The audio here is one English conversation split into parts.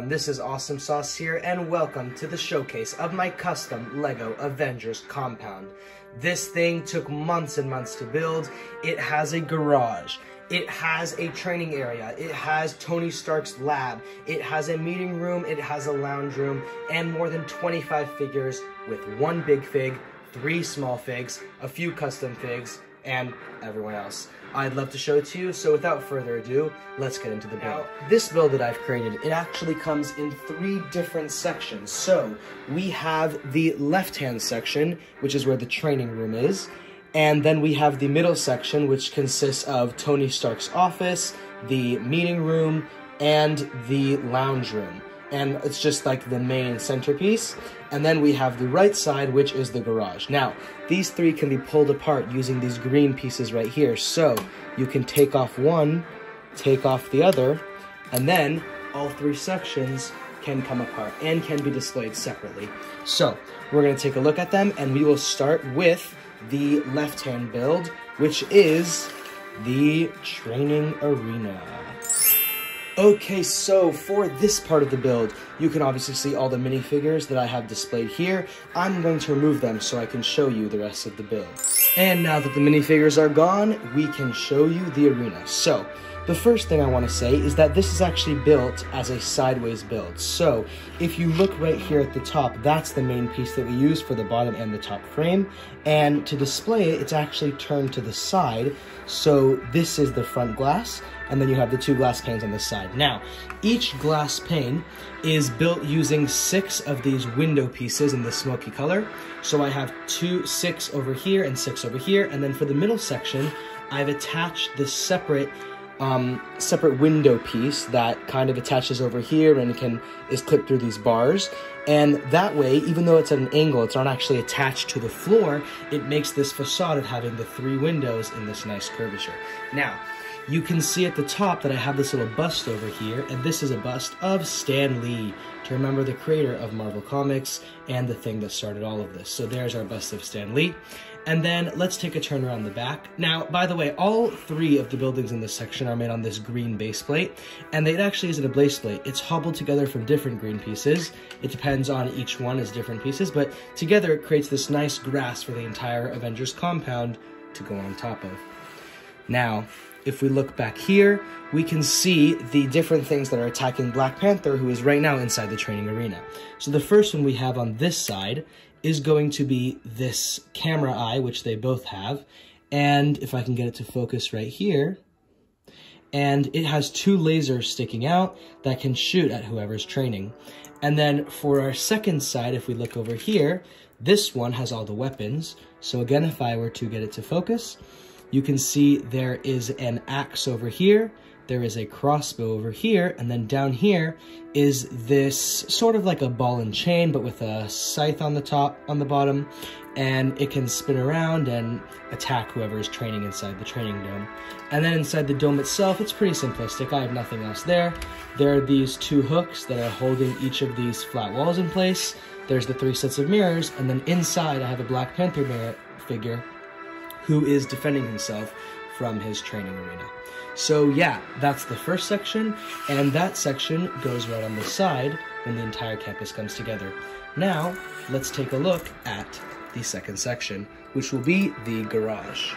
everyone, this is Awesome Sauce here, and welcome to the showcase of my custom Lego Avengers Compound. This thing took months and months to build. It has a garage, it has a training area, it has Tony Stark's lab, it has a meeting room, it has a lounge room, and more than 25 figures with one big fig, 3 small figs, a few custom figs, and everyone else. I'd love to show it to you, so without further ado, let's get into the build. This build that I've created, it actually comes in 3 different sections. So, we have the left-hand section, which is where the training room is, and then we have the middle section, which consists of Tony Stark's office, the meeting room, and the lounge room. And it's just like the main centerpiece. And then we have the right side, which is the garage. Now, these 3 can be pulled apart using these green pieces right here. So you can take off one, take off the other, and then all 3 sections can come apart and can be displayed separately. So we're gonna take a look at them, and we will start with the left-hand build, which is the training arena. Okay, so for this part of the build, you can obviously see all the minifigures that I have displayed here. I'm going to remove them so I can show you the rest of the build. And now that the minifigures are gone, we can show you the arena. So, the first thing I want to say is that this is actually built as a sideways build. So, if you look right here at the top, that's the main piece that we use for the bottom and the top frame. And to display it, it's actually turned to the side. So, this is the front glass, and then you have the 2 glass panes on the side. Now, each glass pane is built using 6 of these window pieces in the smoky color. So I have 6 over here and 6 over here, and then for the middle section, I've attached this separate window piece that kind of attaches over here and is clipped through these bars. And that way, even though it's at an angle, it's not actually attached to the floor, it makes this facade of having the 3 windows in this nice curvature. Now, you can see at the top that I have this little bust over here, and this is a bust of Stan Lee, to remember the creator of Marvel Comics and the thing that started all of this. So there's our bust of Stan Lee. And then let's take a turn around the back. Now, by the way, all 3 of the buildings in this section are made on this green base plate, and it actually isn't a base plate. It's hobbled together from different green pieces. It depends on each one as different pieces, but together it creates this nice grass for the entire Avengers compound to go on top of. Now, if we look back here, we can see the different things that are attacking Black Panther, who is right now inside the training arena. So the first one we have on this side is going to be this camera eye, which they both have. And if I can get it to focus right here, and it has 2 lasers sticking out that can shoot at whoever's training. And then for our second side, if we look over here, this one has all the weapons. So again, if I were to get it to focus, you can see there is an axe over here, there is a crossbow over here, and then down here is this sort of like a ball and chain, but with a scythe on the bottom, and it can spin around and attack whoever is training inside the training dome. And then inside the dome itself, it's pretty simplistic. I have nothing else there. There are these 2 hooks that are holding each of these flat walls in place. There's the 3 sets of mirrors, and then inside I have a Black Panther mirror figure who is defending himself from his training arena. So yeah, that's the first section, and that section goes right on the side when the entire campus comes together. Now, let's take a look at the second section, which will be the garage.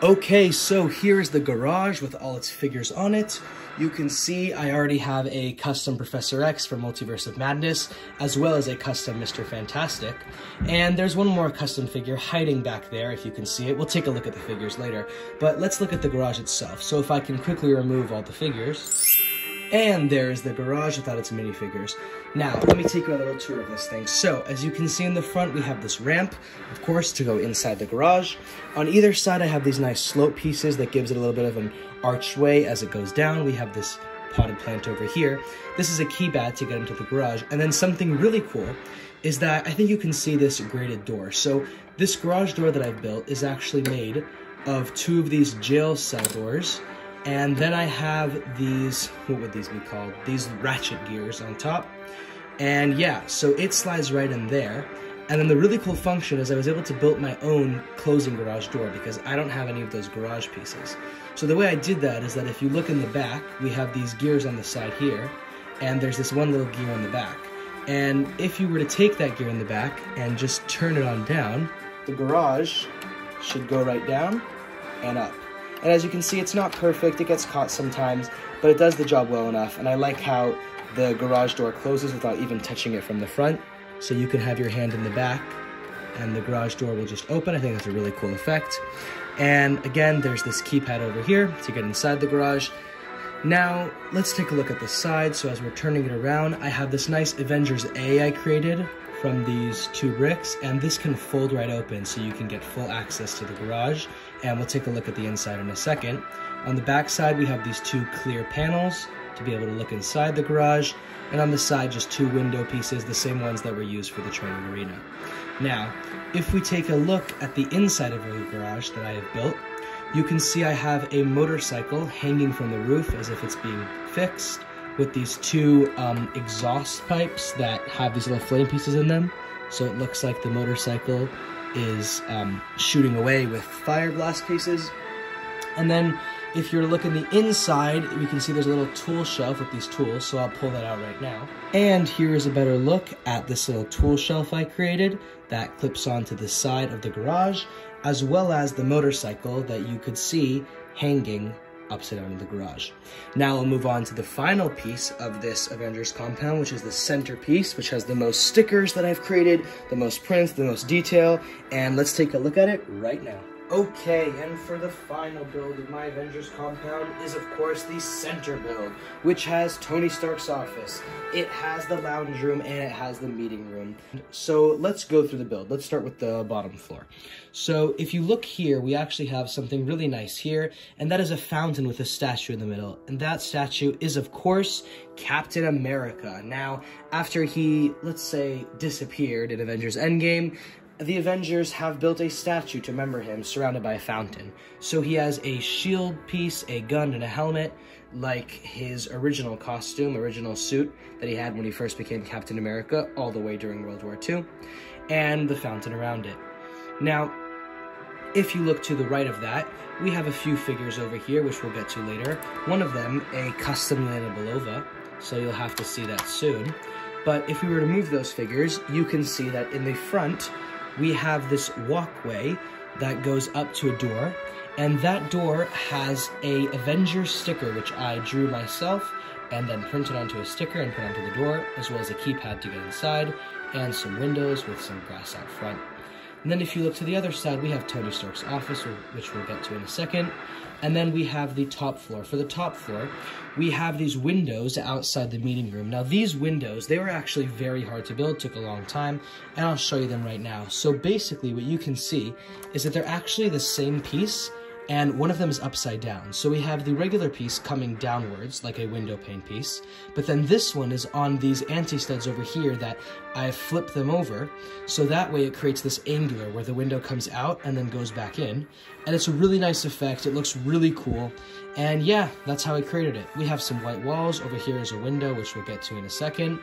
Okay, so here is the garage with all its figures on it. You can see I already have a custom Professor X from Multiverse of Madness, as well as a custom Mr. Fantastic. And there's one more custom figure hiding back there, if you can see it. We'll take a look at the figures later, but let's look at the garage itself. So if I can quickly remove all the figures. And there is the garage without its minifigures. Now, let me take you on a little tour of this thing. So, as you can see in the front, we have this ramp, of course, to go inside the garage. On either side, I have these nice slope pieces that gives it a little bit of an archway as it goes down. We have this potted plant over here. This is a keypad to get into the garage. And then something really cool is that I think you can see this graded door. So, this garage door that I've built is actually made of 2 of these jail cell doors. And then I have these, what would these be called? These ratchet gears on top. And yeah, so it slides right in there. And then the really cool function is I was able to build my own closing garage door because I don't have any of those garage pieces. So the way I did that is that if you look in the back, we have these gears on the side here. and there's this one little gear on the back. And if you were to take that gear in the back and just turn it on down, the garage should go right down and up. And as you can see, it's not perfect, it gets caught sometimes, but it does the job well enough. And I like how the garage door closes without even touching it from the front. So you can have your hand in the back and the garage door will just open. I think that's a really cool effect. And again, there's this keypad over here to get inside the garage. Now, let's take a look at the side. So as we're turning it around, I have this nice Avengers A I created from these 2 bricks, and this can fold right open so you can get full access to the garage. And we'll take a look at the inside in a second. On the back side, we have these 2 clear panels to be able to look inside the garage. And on the side, just 2 window pieces, the same ones that were used for the training arena. Now, if we take a look at the inside of the garage that I have built, you can see I have a motorcycle hanging from the roof as if it's being fixed with these 2 exhaust pipes that have these little floating pieces in them. So it looks like the motorcycle is shooting away with fire blast pieces. And then if you're looking the inside, you can see there's a little tool shelf with these tools, so I'll pull that out right now. And here is a better look at this little tool shelf I created that clips onto the side of the garage, as well as the motorcycle that you could see hanging upside down in the garage. Now I'll move on to the final piece of this Avengers compound, which is the centerpiece, which has the most stickers that I've created, the most prints, the most detail, and let's take a look at it right now. Okay, and for the final build of my Avengers compound is, of course, the center build, which has Tony Stark's office. It has the lounge room, and it has the meeting room. So let's go through the build. Let's start with the bottom floor. So if you look here, we actually have something really nice here, and that is a fountain with a statue in the middle. And that statue is, of course, Captain America. Now, after he, let's say, disappeared in Avengers Endgame, the Avengers have built a statue to remember him, surrounded by a fountain. So he has a shield piece, a gun, and a helmet, like his original costume, original suit that he had when he first became Captain America, all the way during World War II, and the fountain around it. Now, if you look to the right of that, we have a few figures over here, which we'll get to later. One of them, a custom Lana Belova, so you'll have to see that soon. But if we were to move those figures, you can see that in the front, we have this walkway that goes up to a door, and that door has a Avengers sticker, which I drew myself and then printed onto a sticker and put onto the door, as well as a keypad to get inside, and some windows with some grass out front. And then if you look to the other side, we have Tony Stark's office, which we'll get to in a second. And then we have the top floor. For the top floor, we have these windows outside the meeting room. Now these windows, they were actually very hard to build, took a long time, and I'll show you them right now. So basically what you can see is that they're actually the same piece, and one of them is upside down. So we have the regular piece coming downwards, like a window pane piece, but then this one is on these anti-studs over here that I flip them over, so that way it creates this angular where the window comes out and then goes back in, and it's a really nice effect. It looks really cool, and yeah, that's how I created it. We have some white walls. Over here is a window, which we'll get to in a second,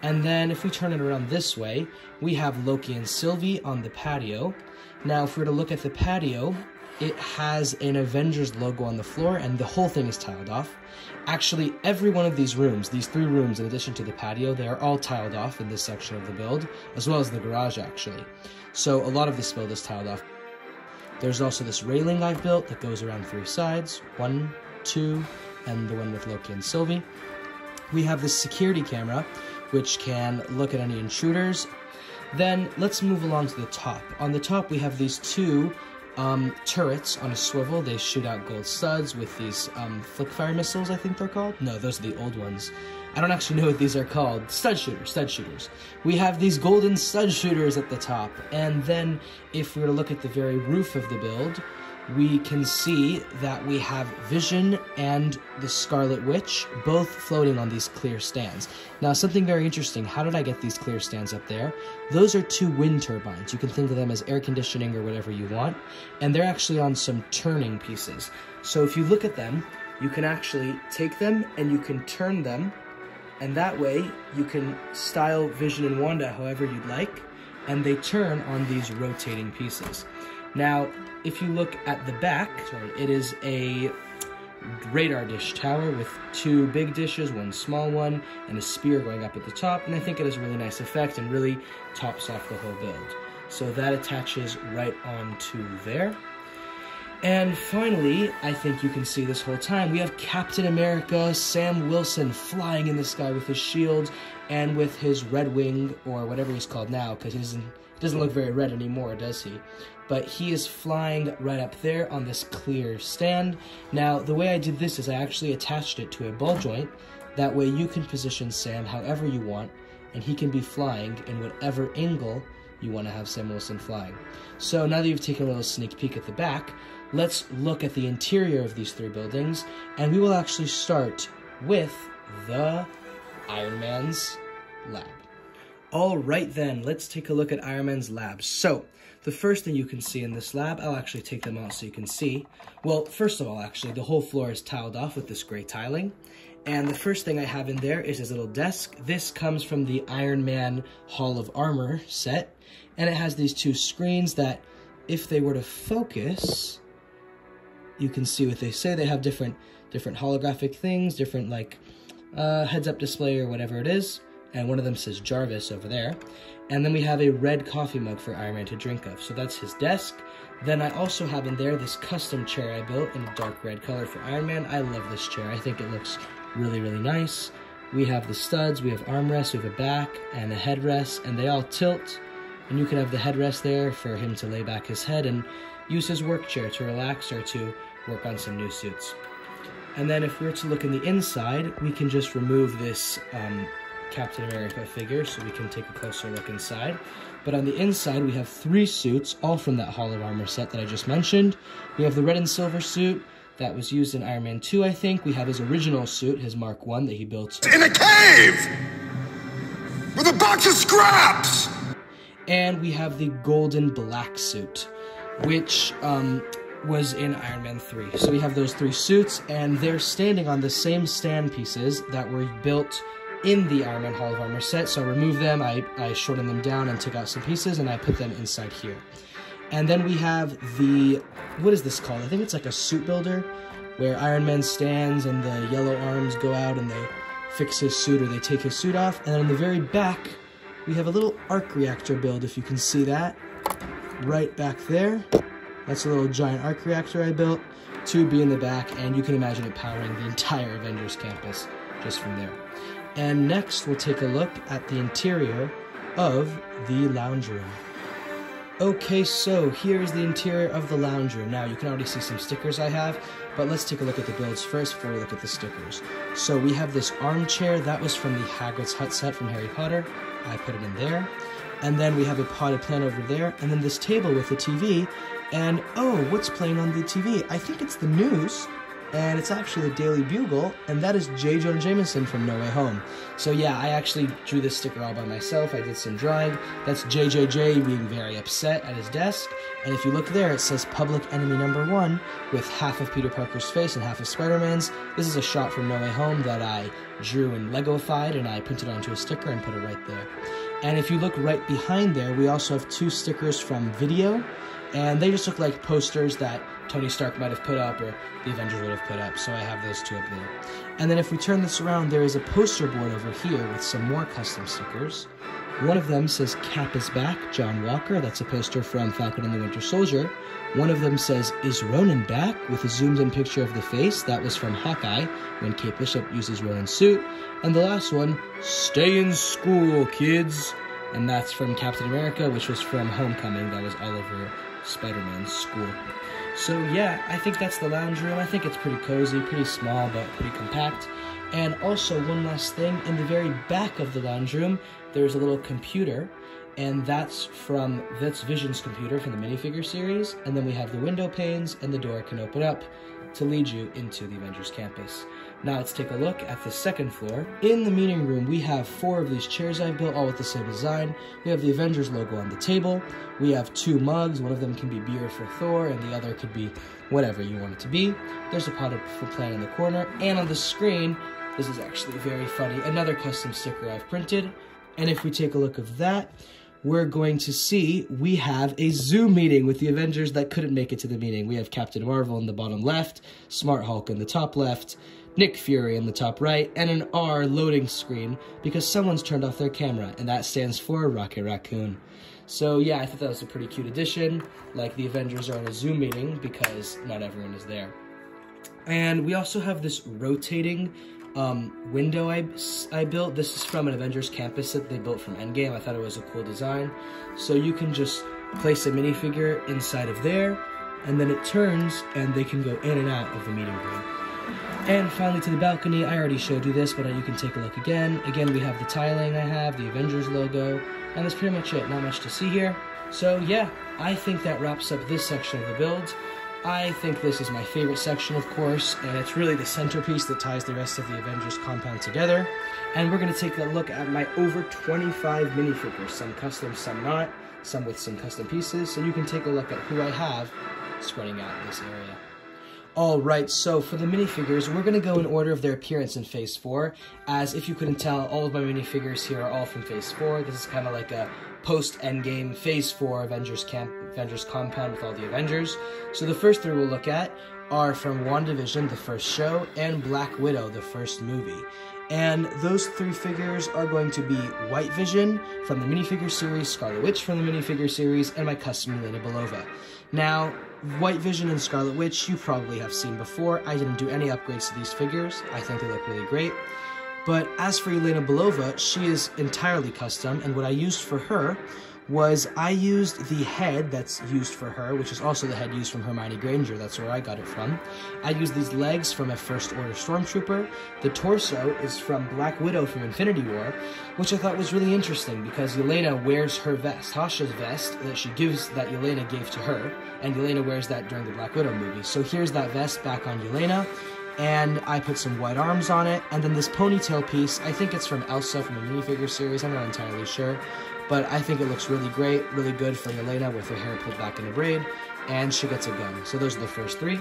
and then if we turn it around this way, we have Loki and Sylvie on the patio. Now, if we were to look at the patio, it has an Avengers logo on the floor, and the whole thing is tiled off. Actually, every one of these rooms, these 3 rooms in addition to the patio, they are all tiled off in this section of the build, as well as the garage, actually. So a lot of this build is tiled off. There's also this railing I've built that goes around 3 sides, 1, 2, and the one with Loki and Sylvie. We have this security camera, which can look at any intruders. Then let's move along to the top. On the top, we have these 2 turrets on a swivel. They shoot out gold studs with these flick fire missiles, I think they're called. No, those are the old ones. I don't actually know what these are called. Stud shooters. We have these golden stud shooters at the top. And then if we were to look at the very roof of the build, we can see that we have Vision and the Scarlet Witch both floating on these clear stands. Now, something very interesting, how did I get these clear stands up there? Those are 2 wind turbines. You can think of them as air conditioning or whatever you want, and they're actually on some turning pieces. So if you look at them, you can actually take them and you can turn them, and that way you can style Vision and Wanda however you'd like, and they turn on these rotating pieces. Now, if you look at the back, it is a radar dish tower with 2 big dishes, 1 small one, and a spear going up at the top, and I think it has a really nice effect and really tops off the whole build. So that attaches right onto there. And finally, I think you can see this whole time, we have Captain America, Sam Wilson, flying in the sky with his shield and with his red wing, or whatever he's called now, because he doesn't look very red anymore, does he? But he is flying right up there on this clear stand. Now, the way I did this is I actually attached it to a ball joint. That way you can position Sam however you want, and he can be flying in whatever angle you want to have Sam Wilson flying. So now that you've taken a little sneak peek at the back, let's look at the interior of these 3 buildings, and we will actually start with the Iron Man's lab. All right then, let's take a look at Iron Man's lab. So, the first thing you can see in this lab, I'll actually take them out so you can see. Well, first of all, actually, the whole floor is tiled off with this gray tiling. And the first thing I have in there is his little desk. This comes from the Iron Man Hall of Armor set. And it has these 2 screens that, if they were to focus, you can see what they say. They have different holographic things, different like heads-up display or whatever it is. And one of them says Jarvis over there. And then we have a red coffee mug for Iron Man to drink of. So that's his desk. Then I also have in there this custom chair I built in a dark red color for Iron Man. I love this chair. I think it looks really, really nice. We have the studs, we have armrests, we have a back and a headrest, and they all tilt. And you can have the headrest there for him to lay back his head and use his work chair to relax or to work on some new suits. And then if we were to look in the inside, we can just remove this Captain America figure so we can take a closer look inside. But on the inside, we have 3 suits, all from that Hall of Armor set that I just mentioned. We have the red and silver suit that was used in Iron Man 2, I think. We have his original suit, his Mark 1 that he built in a cave with a box of scraps. And we have the golden black suit, which was in Iron Man 3. So we have those 3 suits, and they're standing on the same stand pieces that were built in the Iron Man Hall of Armor set. So I removed them, I shortened them down and took out some pieces, and I put them inside here. And then we have the, what is this called? I think it's like a suit builder, where Iron Man stands and the yellow arms go out and they fix his suit or they take his suit off. And then in the very back, we have a little arc reactor build, if you can see that, right back there. That's a little giant arc reactor I built, 2B in the back, and you can imagine it powering the entire Avengers campus just from there. And next, we'll take a look at the interior of the lounge room. Okay, so here's the interior of the lounge room. Now, you can already see some stickers I have, but let's take a look at the builds first before we look at the stickers. So we have this armchair. That was from the Hagrid's Hut set from Harry Potter. I put it in there. And then we have a potted plant over there, and then this table with a TV. And, oh, what's playing on the TV? I think it's the news, and it's actually the Daily Bugle, and that is J. Jonah Jameson from No Way Home. So yeah, I actually drew this sticker all by myself. I did some drawing. That's JJJ being very upset at his desk, and if you look there, it says Public Enemy #1 with half of Peter Parker's face and half of Spider-Man's. This is a shot from No Way Home that I drew and Lego-fied, and I printed onto a sticker and put it right there. And if you look right behind there, we also have 2 stickers from Video, and they just look like posters that Tony Stark might have put up or the Avengers would have put up, so I have those 2 up there. And then if we turn this around, there is a poster board over here with some more custom stickers. One of them says Cap is back, John Walker. That's a poster from Falcon and the Winter Soldier. One of them says, is Ronan back? With a zoomed in picture of the face. That was from Hawkeye, when Kate Bishop uses Ronan's suit. And the last one, stay in school, kids. And that's from Captain America, which was from Homecoming. That was all over Spider-Man's school. So yeah, I think that's the lounge room. I think it's pretty cozy, pretty small, but pretty compact. And also, one last thing, in the very back of the lounge room, there's a little computer, and that's Vision's computer from the minifigure series. And then we have the window panes, and the door can open up to lead you into the Avengers campus. Now let's take a look at the second floor. In the meeting room, we have 4 of these chairs I've built, all with the same design. We have the Avengers logo on the table. We have 2 mugs. One of them can be beer for Thor, and the other could be whatever you want it to be. There's a potted plant in the corner, and on the screen, this is actually very funny, another custom sticker I've printed. And if we take a look at that, we're going to see we have a Zoom meeting with the Avengers that couldn't make it to the meeting. We have Captain Marvel in the bottom left, Smart Hulk in the top left, Nick Fury in the top right, and an R loading screen because someone's turned off their camera, and that stands for Rocket Raccoon. So yeah, I thought that was a pretty cute addition. Like, the Avengers are in a Zoom meeting because not everyone is there. And we also have this rotating window I built. This is from an Avengers campus that they built from Endgame. I thought it was a cool design. So you can just place a minifigure inside of there, and then it turns, and they can go in and out of the meeting room. And finally to the balcony. I already showed you this, but you can take a look again. Again, we have the tiling I have, the Avengers logo, and that's pretty much it. Not much to see here. So yeah, I think that wraps up this section of the build. I think this is my favorite section, of course, and it's really the centerpiece that ties the rest of the Avengers compound together. And we're going to take a look at my over 25 minifigures, some custom, some not, some with some custom pieces, so you can take a look at who I have spreading out in this area. Alright, so for the minifigures, we're going to go in order of their appearance in Phase 4, as if you couldn't tell, all of my minifigures here are all from Phase 4. This is kind of like a post-Endgame Phase 4 Avengers compound with all the Avengers. So the first three we'll look at are from WandaVision, the first show, and Black Widow, the first movie. And those three figures are going to be White Vision from the minifigure series, Scarlet Witch from the minifigure series, and my custom Yelena Belova. Now, White Vision and Scarlet Witch you probably have seen before. I didn't do any upgrades to these figures. I think they look really great. But as for Yelena Belova, she is entirely custom, and what I used for her was I used the head that's used for her, which is also the head used from Hermione Granger. That's where I got it from. I used these legs from a First Order Stormtrooper. The torso is from Black Widow from Infinity War, which I thought was really interesting because Yelena wears her vest, Tasha's vest, that Yelena gave to her, and Yelena wears that during the Black Widow movie. So here's that vest back on Yelena, and I put some white arms on it, and then this ponytail piece, I think it's from Elsa from the minifigure series, I'm not entirely sure, but I think it looks really great, really good for Yelena with her hair pulled back in a braid, and she gets a gun. So those are the first three.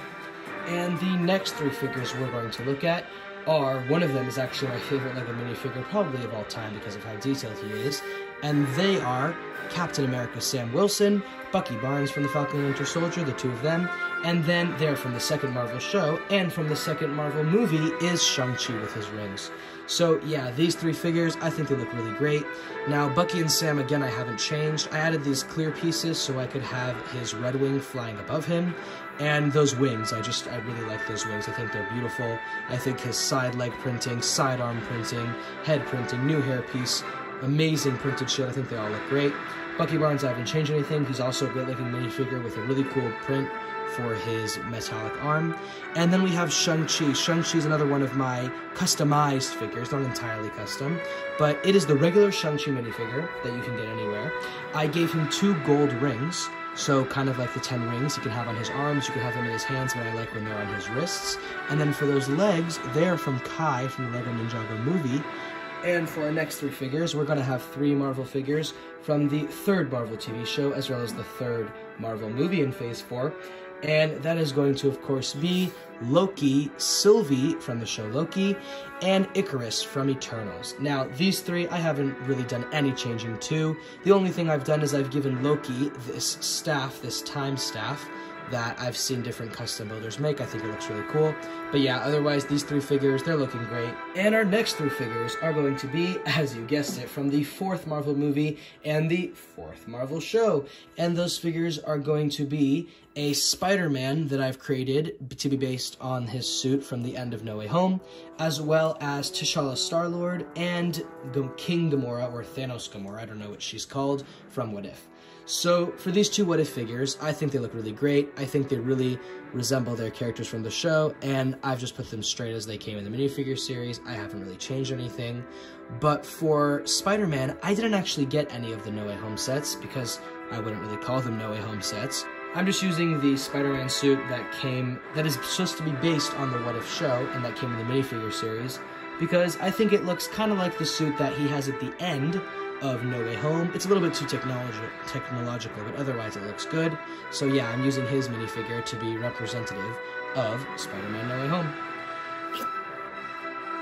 And the next three figures we're going to look at are, one of them is actually my favorite Lego minifigure, probably of all time because of how detailed he is, and they are Captain America Sam Wilson, Bucky Barnes from the Falcon and Winter Soldier, the two of them, and then they're from the second Marvel show, and from the second Marvel movie is Shang-Chi with his rings. So yeah, these three figures, I think they look really great. Now, Bucky and Sam, again, I haven't changed. I added these clear pieces so I could have his red wing flying above him, and those wings, I really like those wings. I think they're beautiful. I think his side leg printing, side arm printing, head printing, new hairpiece, amazing printed shit. I think they all look great. Bucky Barnes, I haven't changed anything. He's also a great looking minifigure with a really cool print for his metallic arm. And then we have Shang-Chi. Shang-Chi is another one of my customized figures, not entirely custom, but it is the regular Shang-Chi minifigure that you can get anywhere. I gave him 2 gold rings, so kind of like the 10 rings he can have on his arms, you can have them in his hands, but I like when they're on his wrists. And then for those legs, they're from Kai from the Lego Ninjago movie. And for our next 3 figures, we're going to have 3 Marvel figures from the 3rd Marvel TV show, as well as the 3rd Marvel movie in Phase 4. And that is going to, of course, be Loki, Sylvie from the show Loki, and Icarus from Eternals. Now, these 3 I haven't really done any changing to. The only thing I've done is I've given Loki this staff, this time staff, that I've seen different custom builders make. I think it looks really cool. But yeah, otherwise, these 3 figures, they're looking great. And our next 3 figures are going to be, as you guessed it, from the 4th Marvel movie and the 4th Marvel show. And those figures are going to be a Spider-Man that I've created to be based on his suit from the end of No Way Home, as well as T'Challa Star-Lord and King Gamora, or Thanos Gamora, I don't know what she's called, from What If. So for these 2 What If figures, I think they look really great. I think they really resemble their characters from the show, and I've just put them straight as they came in the minifigure series. I haven't really changed anything. But for Spider-Man, I didn't actually get any of the No Way Home sets because I wouldn't really call them No Way Home sets. I'm just using the Spider-Man suit that is supposed to be based on the What If show and that came in the minifigure series, because I think it looks kind of like the suit that he has at the end of No Way Home. It's a little bit too technological, but otherwise it looks good. So yeah, I'm using his minifigure to be representative of Spider-Man No Way Home.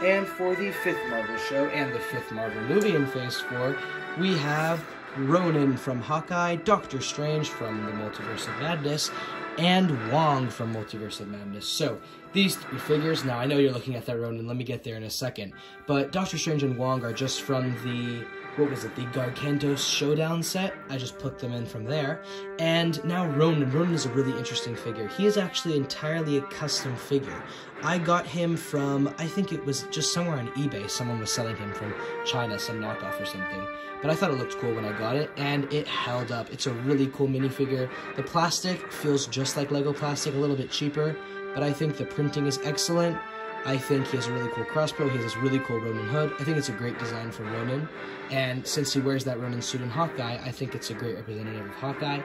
And for the 5th Marvel show and the 5th Marvel movie in Phase 4, we have Ronan from Hawkeye, Doctor Strange from the Multiverse of Madness, and Wong from Multiverse of Madness. So, these 3 figures, now I know you're looking at that Ronan, let me get there in a second, but Doctor Strange and Wong are just from the, what was it, the Gargantos Showdown set. I just put them in from there. And now Ronan. Ronan is a really interesting figure. He is actually entirely a custom figure. I got him from, I think it was just somewhere on eBay. Someone was selling him from China, some knockoff or something. But I thought it looked cool when I got it, and it held up. It's a really cool minifigure. The plastic feels just like Lego plastic, a little bit cheaper, but I think the printing is excellent. I think he has a really cool crossbow. He has this really cool Ronin hood. I think it's a great design for Ronin. And since he wears that Ronin suit in Hawkeye, I think it's a great representative of Hawkeye.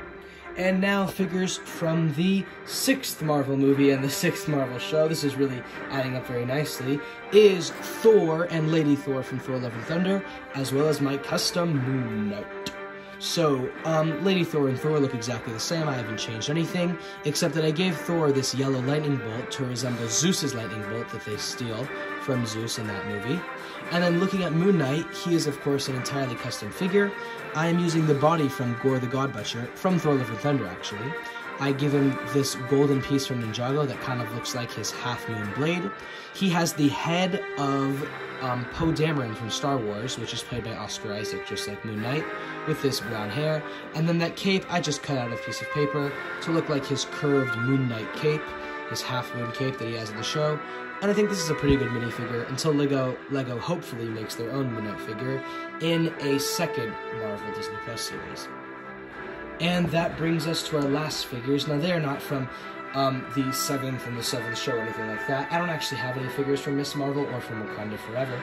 And now figures from the 6th Marvel movie and the 6th Marvel show, this is really adding up very nicely, is Thor and Lady Thor from Thor Love and Thunder, as well as my custom Moon Knight. So, Lady Thor and Thor look exactly the same. I haven't changed anything, except that I gave Thor this yellow lightning bolt to resemble Zeus's lightning bolt that they steal from Zeus in that movie. And then looking at Moon Knight, he is of course an entirely custom figure. I am using the body from Gore the God Butcher, from Thor Love and Thunder actually. I give him this golden piece from Ninjago that kind of looks like his half-moon blade. He has the head of Poe Dameron from Star Wars, which is played by Oscar Isaac, just like Moon Knight, with this brown hair. And then that cape, I just cut out a piece of paper to look like his curved Moon Knight cape, his half-moon cape that he has in the show. And I think this is a pretty good minifigure until Lego hopefully makes their own Moon Knight figure in a 2nd Marvel Disney Plus series. And that brings us to our last figures. Now, they are not from the 7th and the 7th show or anything like that. I don't actually have any figures from Miss Marvel or from Wakanda Forever.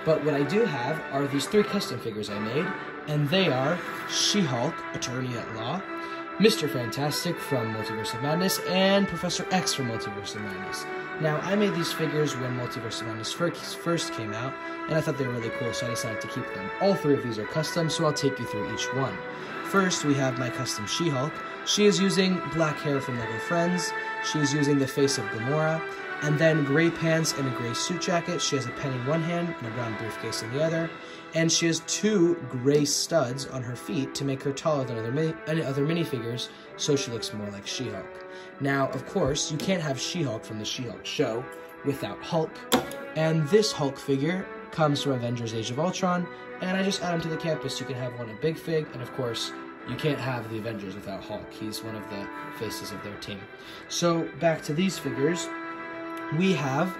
But what I do have are these 3 custom figures I made, and they are She-Hulk, Attorney at Law, Mr. Fantastic from Multiverse of Madness, and Professor X from Multiverse of Madness. Now, I made these figures when Multiverse of Madness first came out, and I thought they were really cool, so I decided to keep them. All 3 of these are custom, so I'll take you through each one. First, we have my custom She-Hulk. She is using black hair from Lego Friends. She is using the face of Gamora. And then gray pants and a gray suit jacket. She has a pen in one hand and a brown briefcase in the other. And she has 2 gray studs on her feet to make her taller than any other minifigures, so she looks more like She-Hulk. Now, of course, you can't have She-Hulk from the She-Hulk show without Hulk. And this Hulk figure comes from Avengers Age of Ultron, and I just add him to the campus. You can have one in Big Fig, and of course, you can't have the Avengers without Hulk. He's one of the faces of their team. So, back to these figures, we have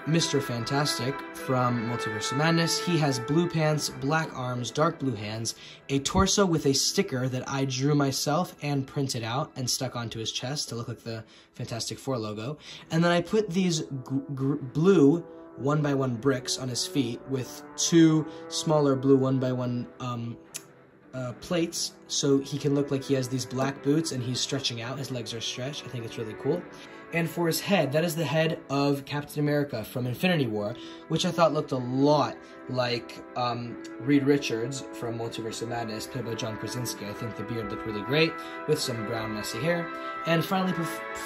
Mr. Fantastic from Multiverse of Madness. He has blue pants, black arms, dark blue hands, a torso with a sticker that I drew myself and printed out and stuck onto his chest to look like the Fantastic Four logo. And then I put these blue 1x1 bricks on his feet with 2 smaller blue 1x1 plates, so he can look like he has these black boots and he's stretching out. His legs are stretched. I think it's really cool. And for his head, that is the head of Captain America from Infinity War, which I thought looked a lot like Reed Richards from Multiverse of Madness, played by John Krasinski. I think the beard looked really great, with some brown messy hair. And finally,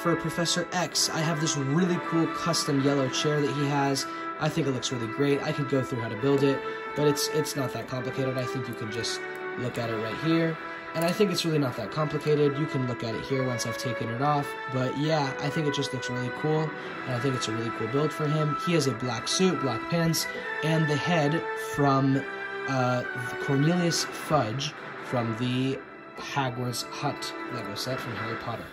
for Professor X, I have this really cool custom yellow chair that he has. I think it looks really great. I could go through how to build it, but it's not that complicated. I think you can just look at it right here. And I think it's really not that complicated. You can look at it here once I've taken it off. But yeah, I think it just looks really cool. And I think it's a really cool build for him. He has a black suit, black pants, and the head from Cornelius Fudge from the Hagrid's Hut Lego set from Harry Potter.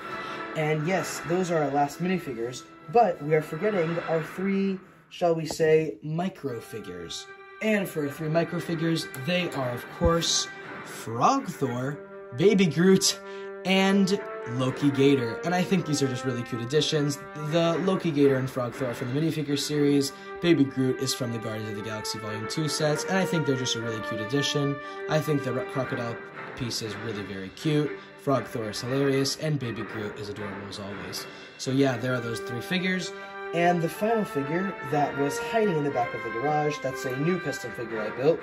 And yes, those are our last minifigures. But we are forgetting our 3, shall we say, micro-figures. And for our 3 micro-figures, they are, of course, Frog Thor, Baby Groot, and Loki Gator. And I think these are just really cute additions. The Loki Gator and Frog Thor are from the minifigure series. Baby Groot is from the Guardians of the Galaxy Volume 2 sets, and I think they're just a really cute addition. I think the crocodile piece is really very cute. Frog Thor is hilarious, and Baby Groot is adorable as always. So yeah, there are those 3 figures. And the final figure that was hiding in the back of the garage, that's a new custom figure I built.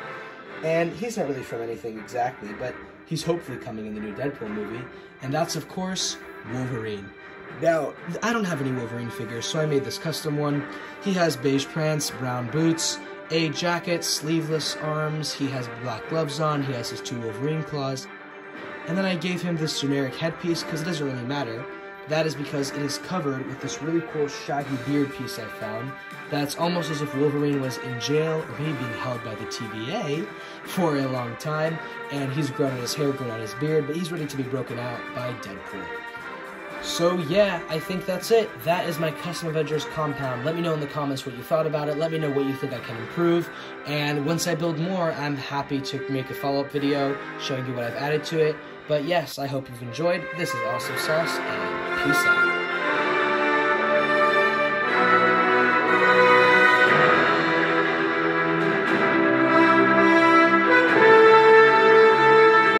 And he's not really from anything exactly, but he's hopefully coming in the new Deadpool movie. And that's, of course, Wolverine. Now, I don't have any Wolverine figures, so I made this custom one. He has beige pants, brown boots, a jacket, sleeveless arms, he has black gloves on, he has his 2 Wolverine claws, and then I gave him this generic headpiece because it doesn't really matter. That is because it is covered with this really cool shaggy beard piece I found that's almost as if Wolverine was in jail or maybe being held by the TVA for a long time, and he's grown out his hair, grown out his beard, but he's ready to be broken out by Deadpool. So yeah, I think that's it. That is my Custom Avengers Compound. Let me know in the comments what you thought about it. Let me know what you think I can improve. And once I build more, I'm happy to make a follow-up video showing you what I've added to it. But yes, I hope you've enjoyed. This is Awesome Sauce, and peace out.